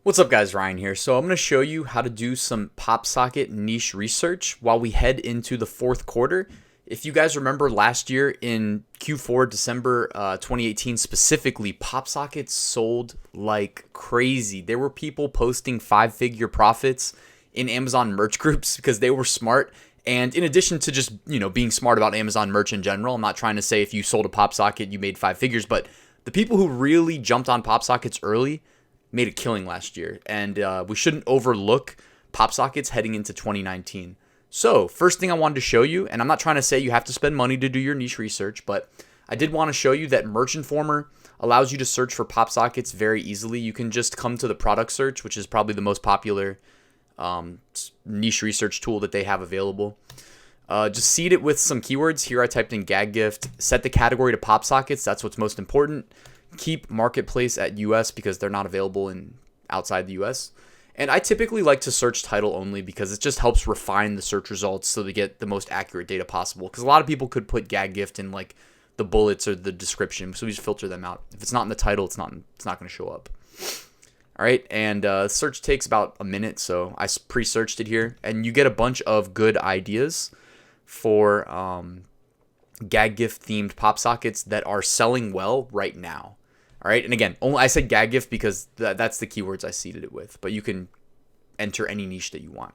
What's up guys, Ryan here. So I'm going to show you how to do some PopSocket niche research while we head into the fourth quarter. If you guys remember last year in Q4, December 2018 specifically, PopSocket sold like crazy. There were people posting 5-figure profits in Amazon merch groups because they were smart. And in addition to just, being smart about Amazon merch in general, I'm not trying to say if you sold a PopSocket, you made 5 figures, but the people who really jumped on PopSockets early made a killing last year, and we shouldn't overlook PopSockets heading into 2019. So first thing I wanted to show you, and I'm not trying to say you have to spend money to do your niche research, but I did want to show you that Merch Informer allows you to search for PopSockets very easily. You can just come to the product search, which is probably the most popular niche research tool that they have available. Just seed it with some keywords. Here I typed in gag gift, set the category to PopSockets. That's what's most important. Keep marketplace at US because they're not available in outside the US. And I typically like to search title only because it just helps refine the search results so they get the most accurate data possible. Because a lot of people could put gag gift in like the bullets or the description, so we just filter them out. If it's not in the title, it's not going to show up. All right, and search takes about a minute, so I pre-searched it here, and you get a bunch of good ideas for gag gift themed PopSockets that are selling well right now. All right, and again, I said gag gift because that's the keywords I seeded it with, but you can enter any niche that you want.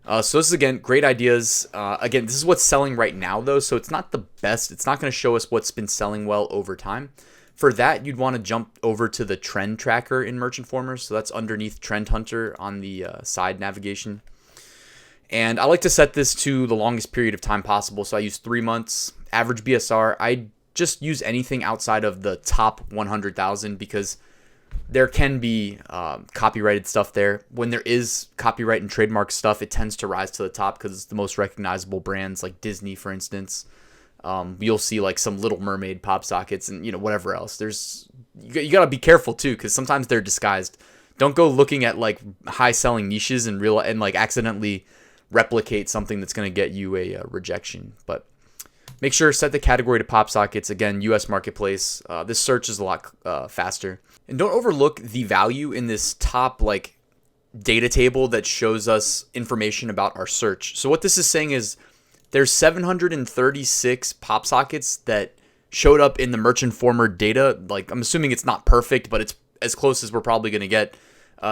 So this is, again, great ideas. Again, this is what's selling right now, though, so it's not the best. It's not going to show us what's been selling well over time. For that, you'd want to jump over to the trend tracker in Merch Informer, so that's underneath Trend Hunter on the side navigation. And I like to set this to the longest period of time possible, so I use 3 months. Average BSR, I just use anything outside of the top 100,000 because there can be copyrighted stuff there. When there is copyright and trademark stuff, it tends to rise to the top because it's the most recognizable brands, like Disney, for instance. You'll see like some Little Mermaid PopSockets and whatever else. You gotta be careful too because sometimes they're disguised. Don't go looking at like high selling niches and like accidentally replicate something that's going to get you a rejection. But make sure set the category to PopSockets. Again, US marketplace. This search is a lot faster. And don't overlook the value in this top like data table that shows us information about our search. So what this is saying is there's 736 PopSockets that showed up in the Merch Informer data. Like, I'm assuming it's not perfect, but it's as close as we're probably going to get.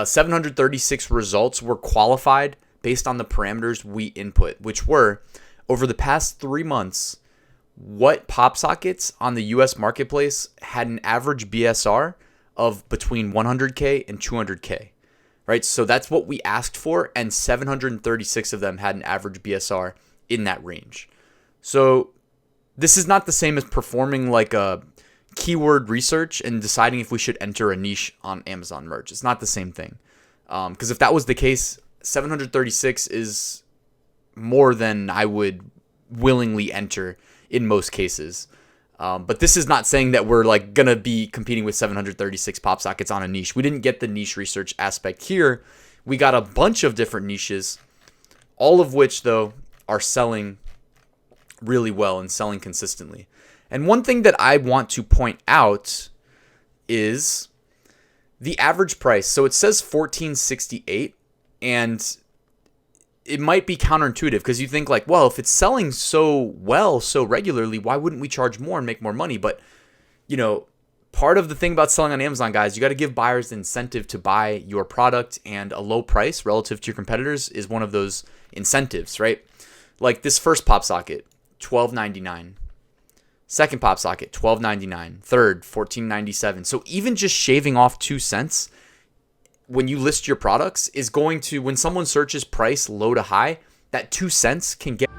736 results were qualified based on the parameters we input, which were, over the past 3 months, what PopSockets on the US marketplace had an average BSR of between 100K and 200K, right? So that's what we asked for, and 736 of them had an average BSR in that range. So this is not the same as performing like a keyword research and deciding if we should enter a niche on Amazon merch. It's not the same thing. Because if that was the case, 736 is more than I would willingly enter in most cases. But this is not saying that we're like going to be competing with 736 PopSockets on a niche. We didn't get the niche research aspect here. We got a bunch of different niches, all of which, though, are selling really well and selling consistently. And one thing that I want to point out is the average price. So it says $14.68, and it might be counterintuitive because you think like, well, if it's selling so well, so regularly, why wouldn't we charge more and make more money? But, part of the thing about selling on Amazon, guys, you got to give buyers the incentive to buy your product, and a low price relative to your competitors is one of those incentives, right? Like this first PopSocket, $12.99. Second PopSocket, $12.99. Third, $14.97. So even just shaving off 2 cents when you list your products is going to, when someone searches price low to high, that 2 cents can get.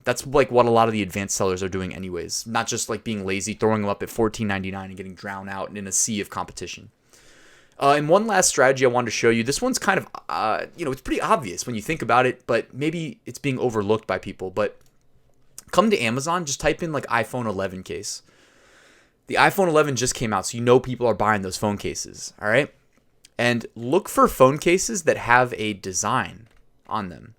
That's like what a lot of the advanced sellers are doing anyways. Not just like being lazy, throwing them up at $14.99 and getting drowned out in a sea of competition. And one last strategy I wanted to show you. This one's kind of, it's pretty obvious when you think about it, but maybe it's being overlooked by people. But come to Amazon, just type in like iPhone 11 case. The iPhone 11 just came out, so you know people are buying those phone cases, all right? And look for phone cases that have a design on them.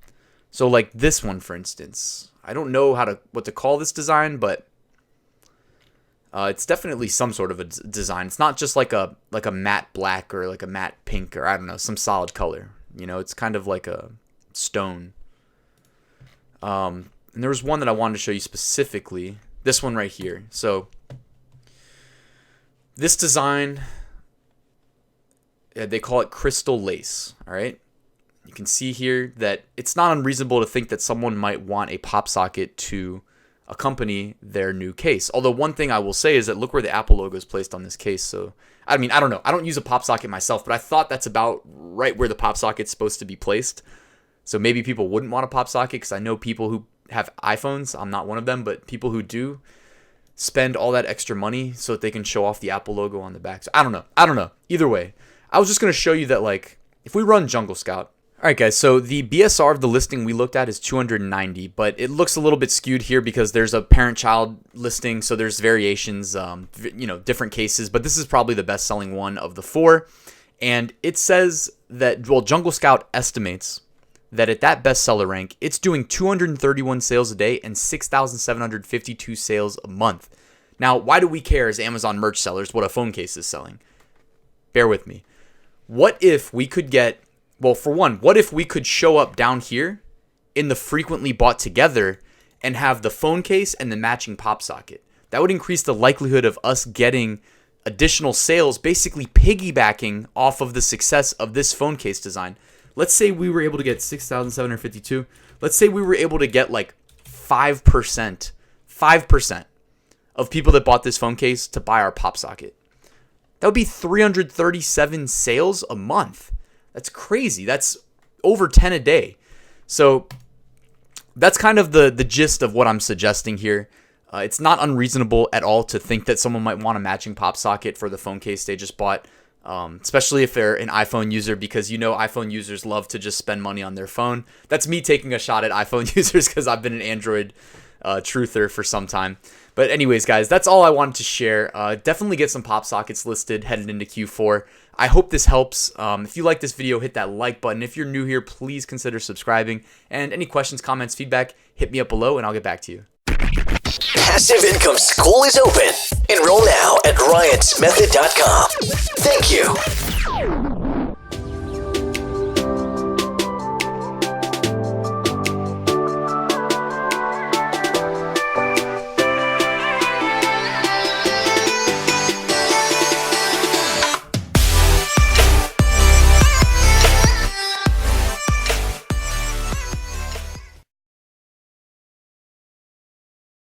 So like this one, for instance. I don't know what to call this design, but it's definitely some sort of a design. It's not just like a matte black or like a matte pink or I don't know, some solid color. You know, it's kind of like a stone. And there was one that I wanted to show you specifically. This one right here. So this design, they call it crystal lace. All right. You can see here that it's not unreasonable to think that someone might want a PopSocket to accompany their new case. Although one thing I will say is that look where the Apple logo is placed on this case. So, I mean, I don't know. I don't use a PopSocket myself, but I thought that's about right where the PopSocket's supposed to be placed. So maybe people wouldn't want a PopSocket because I know people who have iPhones. I'm not one of them, but people who do spend all that extra money so that they can show off the Apple logo on the back. So I don't know. Either way, I was just going to show you that like if we run Jungle Scout. All right, guys, so the BSR of the listing we looked at is 290, but it looks a little bit skewed here because there's a parent-child listing, so there's variations, different cases, but this is probably the best-selling one of the four, and it says that, well, Jungle Scout estimates that at that bestseller rank, it's doing 231 sales a day and 6,752 sales a month. Now, why do we care as Amazon merch sellers what a phone case is selling? Bear with me. What if we could get... Well, for one, what if we could show up down here in the frequently bought together and have the phone case and the matching PopSocket? That would increase the likelihood of us getting additional sales, basically piggybacking off of the success of this phone case design. Let's say we were able to get 6,752. Let's say we were able to get like 5% of people that bought this phone case to buy our PopSocket. That would be 337 sales a month. That's crazy. That's over 10 a day. So that's kind of the gist of what I'm suggesting here. It's not unreasonable at all to think that someone might want a matching PopSocket for the phone case they just bought, especially if they're an iPhone user, because you know iPhone users love to just spend money on their phone. That's me taking a shot at iPhone users because I've been an Android truther for some time. But anyways, guys, that's all I wanted to share. Definitely get some PopSockets listed headed into Q4. I hope this helps. If you like this video, hit that like button. If you're new here, please consider subscribing. And any questions, comments, feedback, hit me up below and I'll get back to you. Passive Income School is open. Enroll now at ryansmethod.com. Thank you.